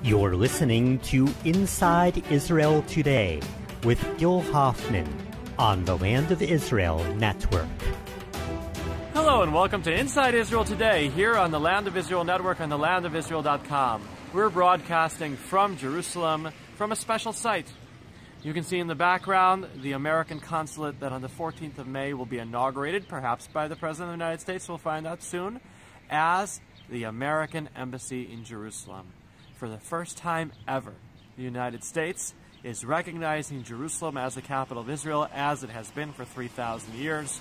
You're listening to Inside Israel Today with Gil Hoffman on the Land of Israel Network. Hello and welcome to Inside Israel Today here on the Land of Israel Network on thelandofisrael.com. We're broadcasting from Jerusalem from a special site. You can see in the background the American consulate that on the 14th of May will be inaugurated, perhaps by the President of the United States, we'll find out soon, as the American Embassy in Jerusalem. For the first time ever, the United States is recognizing Jerusalem as the capital of Israel, as it has been for 3,000 years.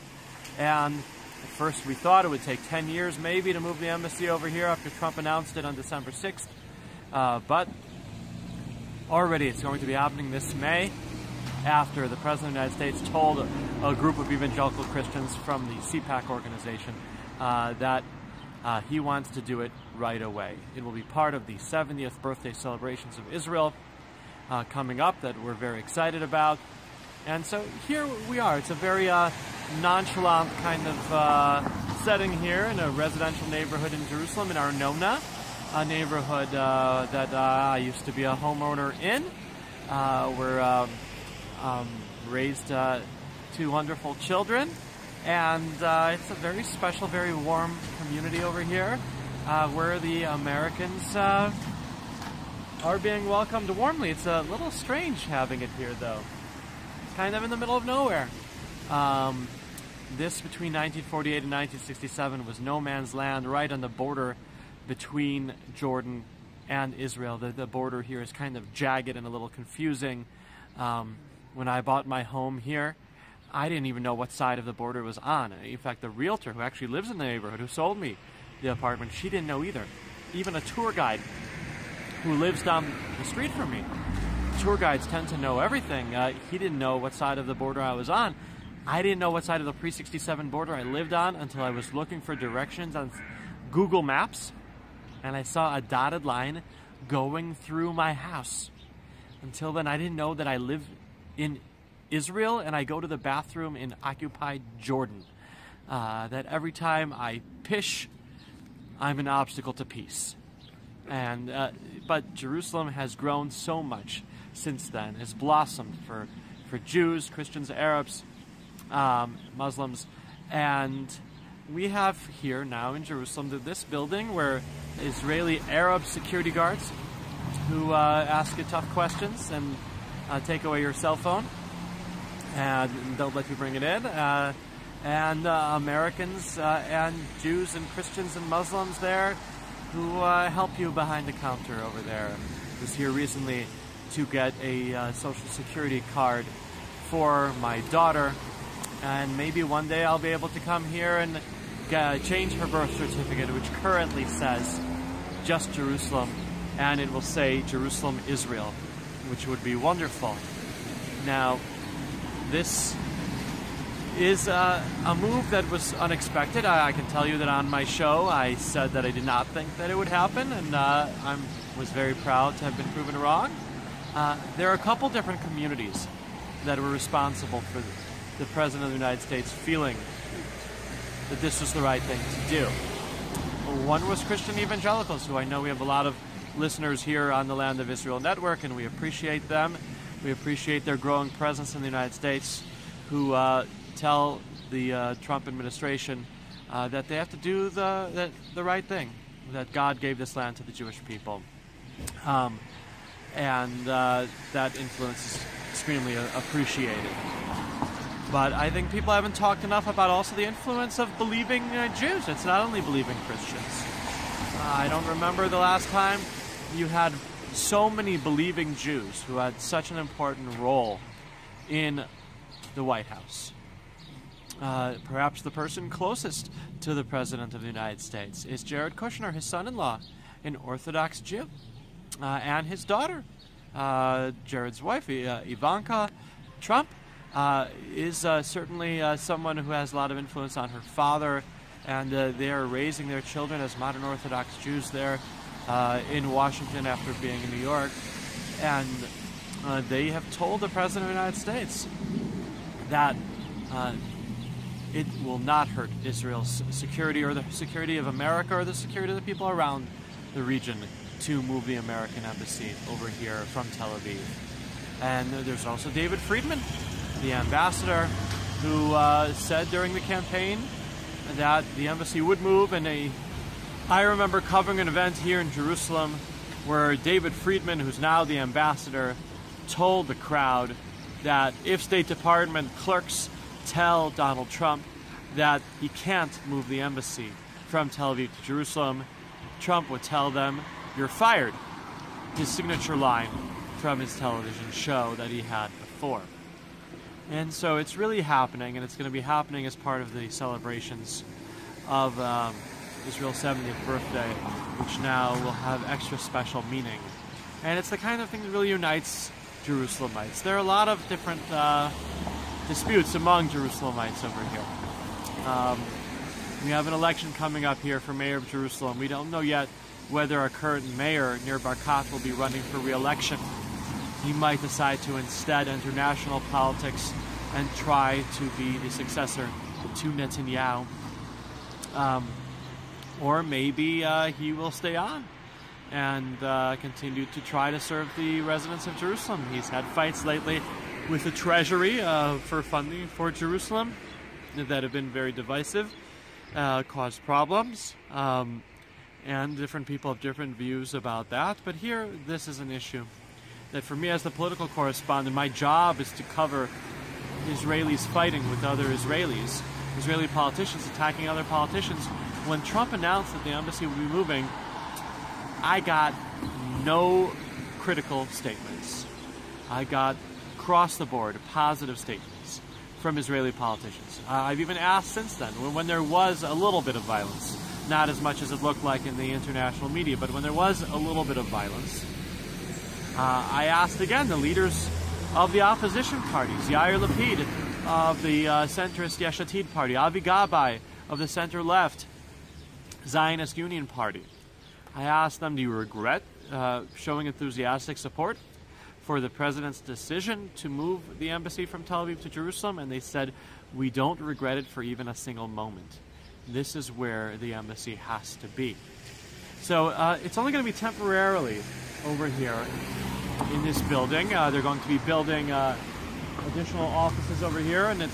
And at first we thought it would take 10 years maybe to move the embassy over here after Trump announced it on December 6th. But already it's going to be happening this May, after the President of the United States told a group of evangelical Christians from the CPAC organization that he wants to do it right away. It will be part of the 70th birthday celebrations of Israel coming up that we're very excited about. And so here we are. It's a very nonchalant kind of setting here in a residential neighborhood in Jerusalem, in Arnona, a neighborhood that I used to be a homeowner in. We're raised two wonderful children, and it's a very special, very warm community over here where the Americans are being welcomed warmly. It's a little strange having it here, though. It's kind of in the middle of nowhere. This, between 1948 and 1967, was no man's land, right on the border between Jordan and Israel. The border here is kind of jagged and a little confusing. When I bought my home here, I didn't even know what side of the border it was on. In fact, the realtor who actually lives in the neighborhood, who sold me the apartment, she didn't know either. Even a tour guide who lives down the street from me. Tour guides tend to know everything. He didn't know what side of the border I was on. I didn't know what side of the pre-67 border I lived on until I was looking for directions on Google Maps, and I saw a dotted line going through my house. Until then, I didn't know that I live in Israel and I go to the bathroom in occupied Jordan. That every time I pish, I'm an obstacle to peace. And but Jerusalem has grown so much since then. It's blossomed for Jews, Christians, Arabs, Muslims, and we have here now in Jerusalem this building where Israeli Arab security guards who ask you tough questions and take away your cell phone and don't let you bring it in, and Americans and Jews and Christians and Muslims there who help you behind the counter over there. I was here recently to get a social security card for my daughter, and maybe one day I'll be able to come here and change her birth certificate, which currently says just Jerusalem, and it will say Jerusalem, Israel, which would be wonderful. Now, this is a move that was unexpected. I can tell you that on my show I said that I did not think that it would happen, and I was very proud to have been proven wrong. There are a couple different communities that were responsible for the President of the United States feeling that this was the right thing to do. One was Christian evangelicals, who I know we have a lot of listeners here on the Land of Israel Network, and we appreciate them. We appreciate their growing presence in the United States, who tell the Trump administration that they have to do the right thing, that God gave this land to the Jewish people. And that influence is extremely appreciated. But I think people haven't talked enough about also the influence of believing Jews. It's not only believing Christians. I don't remember the last time you had so many believing Jews who had such an important role in the White House. Perhaps the person closest to the President of the United States is Jared Kushner, his son-in-law, an Orthodox Jew, and his daughter, Jared's wife, Ivanka Trump, is certainly someone who has a lot of influence on her father, and they are raising their children as modern Orthodox Jews there in Washington after being in New York. And they have told the President of the United States that it will not hurt Israel's security or the security of America or the security of the people around the region to move the American embassy over here from Tel Aviv. And there's also David Friedman, the ambassador, who said during the campaign that the embassy would move. And I remember covering an event here in Jerusalem where David Friedman, who's now the ambassador, told the crowd that if State Department clerks tell Donald Trump that he can't move the embassy from Tel Aviv to Jerusalem, Trump would tell them, "You're fired." His signature line from his television show that he had before. And so it's really happening, and it's going to be happening as part of the celebrations of Israel's 70th birthday, which now will have extra special meaning. And it's the kind of thing that really unites Jerusalemites. There are a lot of different disputes among Jerusalemites over here. We have an election coming up here for mayor of Jerusalem. We don't know yet whether our current mayor, Nir Barkat, will be running for re-election. He might decide to instead enter national politics and try to be the successor to Netanyahu. Or maybe he will stay on and continue to try to serve the residents of Jerusalem. He's had fights lately with the Treasury for funding for Jerusalem that have been very divisive, caused problems, and different people have different views about that. But here, this is an issue that for me as the political correspondent, my job is to cover Israelis fighting with other Israelis, Israeli politicians attacking other politicians. When Trump announced that the embassy would be moving, I got no critical statements. I got across the board positive statements from Israeli politicians. I've even asked since then, when there was a little bit of violence, not as much as it looked like in the international media, but when there was a little bit of violence, I asked again the leaders of the opposition parties, Yair Lapid of the centrist Yesh Atid party, Avi Gabay of the center-left Zionist Union Party. I asked them, do you regret showing enthusiastic support for the president's decision to move the embassy from Tel Aviv to Jerusalem? And they said, we don't regret it for even a single moment. This is where the embassy has to be. So it's only going to be temporarily over here in this building. They're going to be building additional offices over here, and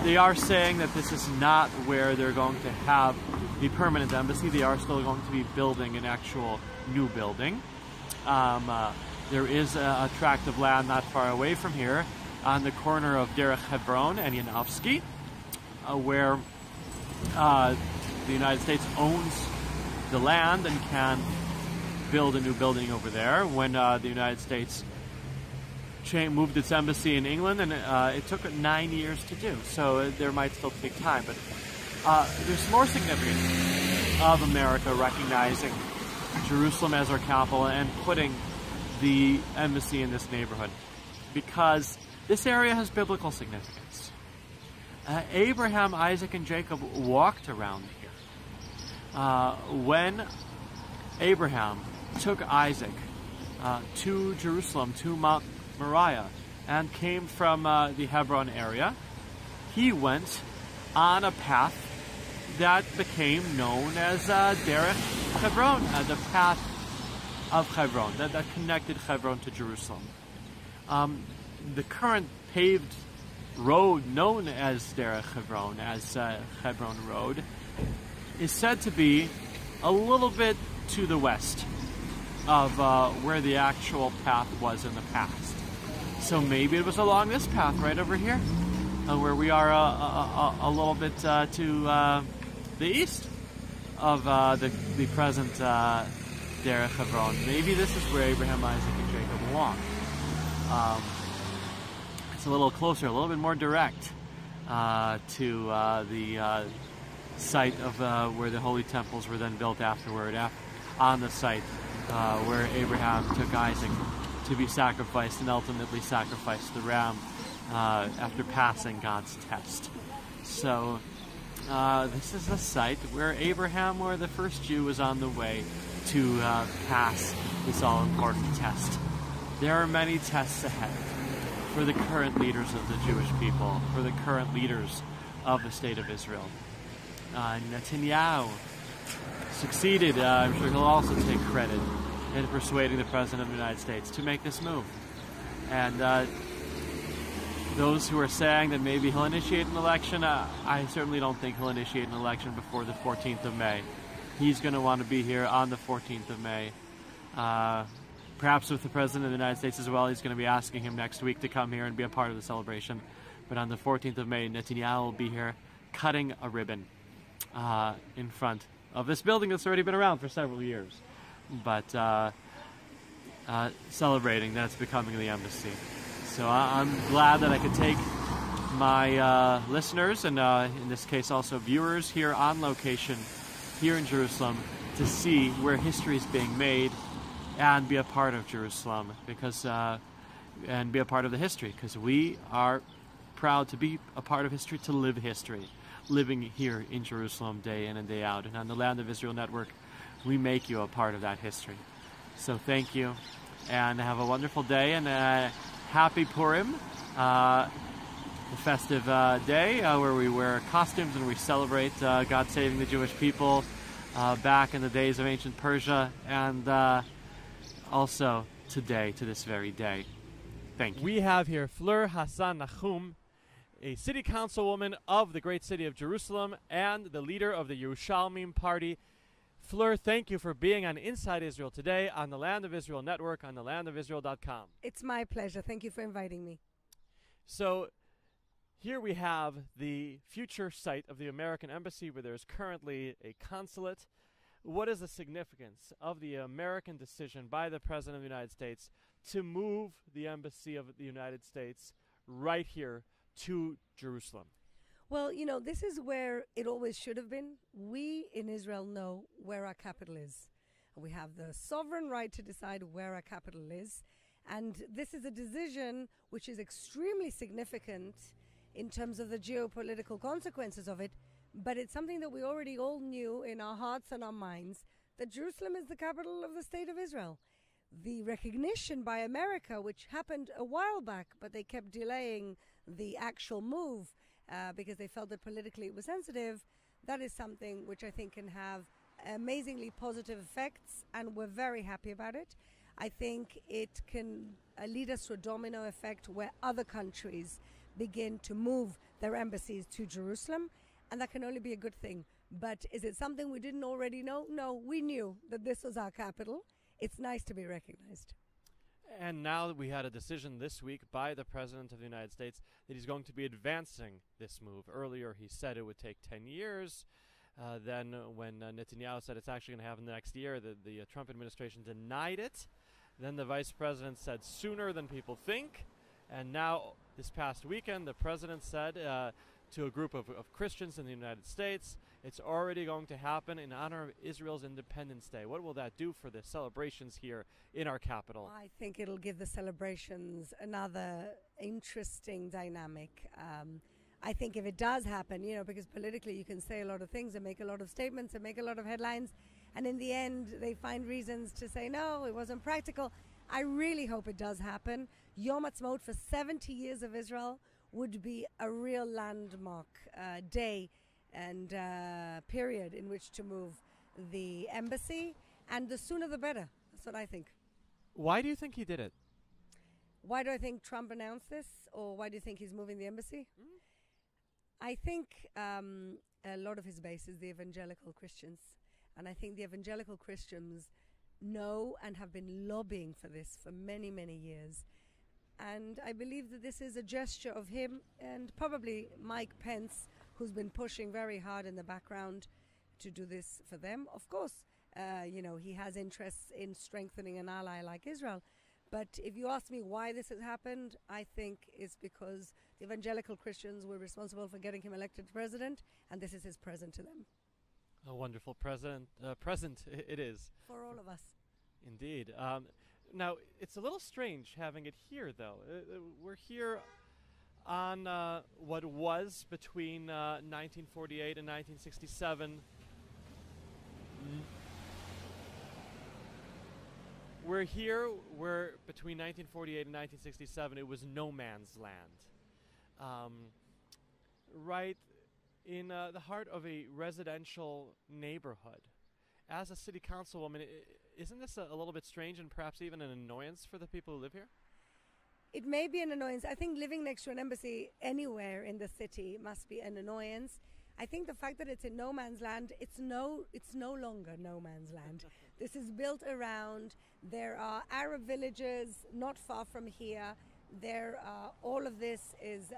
they are saying that this is not where they're going to have the permanent embassy. They are still going to be building an actual new building. There is a tract of land not far away from here on the corner of Derech Hebron and Yanofsky, where the United States owns the land and can build a new building over there. When the United States moved its embassy in England, and it took 9 years to do, so there might still take time. But there's more significance of America recognizing Jerusalem as our capital and putting the embassy in this neighborhood, because this area has biblical significance. Abraham, Isaac, and Jacob walked around here. When Abraham took Isaac to Jerusalem, to Mount Moriah, and came from the Hebron area, he went on a path that became known as Derech Hebron, the path of Hebron, that connected Hebron to Jerusalem. The current paved road known as Derech Hebron, as Hebron Road, is said to be a little bit to the west of where the actual path was in the past. So maybe it was along this path right over here, where we are a little bit to the east of the present Derech Hebron. Maybe this is where Abraham, Isaac, and Jacob walked. It's a little closer, a little bit more direct to the site of where the holy temples were then built afterward, on the site where Abraham took Isaac to be sacrificed and ultimately sacrificed the ram after passing God's test. So this is a site where Abraham, where the first Jew, was on the way to pass this all-important test. There are many tests ahead for the current leaders of the Jewish people, for the current leaders of the State of Israel. Netanyahu succeeded, I'm sure he'll also take credit in persuading the President of the United States to make this move. And those who are saying that maybe he'll initiate an election, I certainly don't think he'll initiate an election before the 14th of May. He's going to want to be here on the 14th of May. Perhaps with the President of the United States as well. He's going to be asking him next week to come here and be a part of the celebration. But on the 14th of May, Netanyahu will be here cutting a ribbon in front of this building that's already been around for several years. But celebrating that it's becoming the embassy. So I'm glad that I could take my listeners, and in this case also viewers, here on location, here in Jerusalem, to see where history is being made and be a part of Jerusalem, and be a part of the history, because we are proud to be a part of history, to live history, living here in Jerusalem day in and day out. And on the Land of Israel Network, we make you a part of that history. So thank you, and have a wonderful day, and happy Purim, the festive day where we wear costumes and we celebrate God saving the Jewish people back in the days of ancient Persia, and also today, to this very day. Thank you. We have here Fleur Hassan Nahum, a city councilwoman of the great city of Jerusalem and the leader of the Yerushalmim party. Fleur, thank you for being on Inside Israel today on the Land of Israel Network on thelandofisrael.com. It's my pleasure. Thank you for inviting me. So here we have the future site of the American Embassy, where there's currently a consulate. What is the significance of the American decision by the President of the United States to move the Embassy of the United States right here to Jerusalem? Well, you know, this is where it always should have been. We in Israel know where our capital is. We have the sovereign right to decide where our capital is. And this is a decision which is extremely significant in terms of the geopolitical consequences of it. But it's something that we already all knew in our hearts and our minds, that Jerusalem is the capital of the state of Israel. The recognition by America, which happened a while back, but they kept delaying the actual move because they felt that politically it was sensitive, that is something which I think can have amazingly positive effects, and we're very happy about it. I think it can lead us to a domino effect where other countries begin to move their embassies to Jerusalem, and that can only be a good thing. But is it something we didn't already know? No, we knew that this was our capital. It's nice to be recognized. And now we had a decision this week by the President of the United States that he's going to be advancing this move. Earlier he said it would take 10 years. Then when Netanyahu said it's actually going to happen the next year, the Trump administration denied it. Then the Vice President said sooner than people think. And now this past weekend the President said to a group of Christians in the United States, it's already going to happen in honor of Israel's Independence Day. What will that do for the celebrations here in our capital? I think it'll give the celebrations another interesting dynamic. I think if it does happen, you know, because politically you can say a lot of things and make a lot of statements and make a lot of headlines, and in the end they find reasons to say, no, it wasn't practical. I really hope it does happen. Yom Ha'atzmaut for 70 years of Israel would be a real landmark day and period in which to move the embassy, and the sooner the better. That's what I think. Why do you think he did it? Why do I think Trump announced this, or why do you think he's moving the embassy? I think a lot of his base is the evangelical Christians, and I think the evangelical Christians know and have been lobbying for this for many, many years. And I believe that this is a gesture of him and probably Mike Pence, who's been pushing very hard in the background to do this for them. Of course, you know, he has interests in strengthening an ally like Israel. But if you ask me why this has happened, I think it's because the evangelical Christians were responsible for getting him elected president, and this is his present to them. A wonderful present it is. For all of us. Indeed. Now, it's a little strange having it here, though. We're here on what was between 1948 and 1967. We're here where between 1948 and 1967 it was no man's land. Right in the heart of a residential neighborhood. as a city councilwoman, isn't this a little bit strange and perhaps even an annoyance for the people who live here? It may be an annoyance. I think living next to an embassy anywhere in the city must be an annoyance. I think the fact that it's in no man's land, it's no longer no man's land. This is built around. There are Arab villages not far from here. All of this is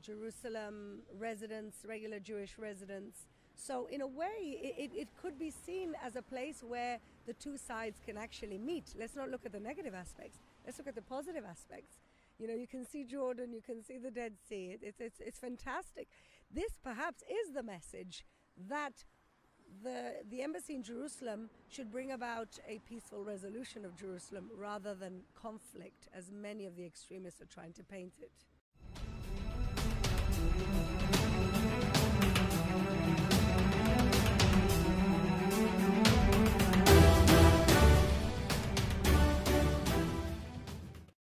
Jerusalem residents, regular Jewish residents. So in a way, it could be seen as a place where the two sides can actually meet. Let's not look at the negative aspects. Let's look at the positive aspects. You know, you can see Jordan, you can see the Dead Sea. It's fantastic. This perhaps is the message that the embassy in Jerusalem should bring about a peaceful resolution of Jerusalem rather than conflict, as many of the extremists are trying to paint it.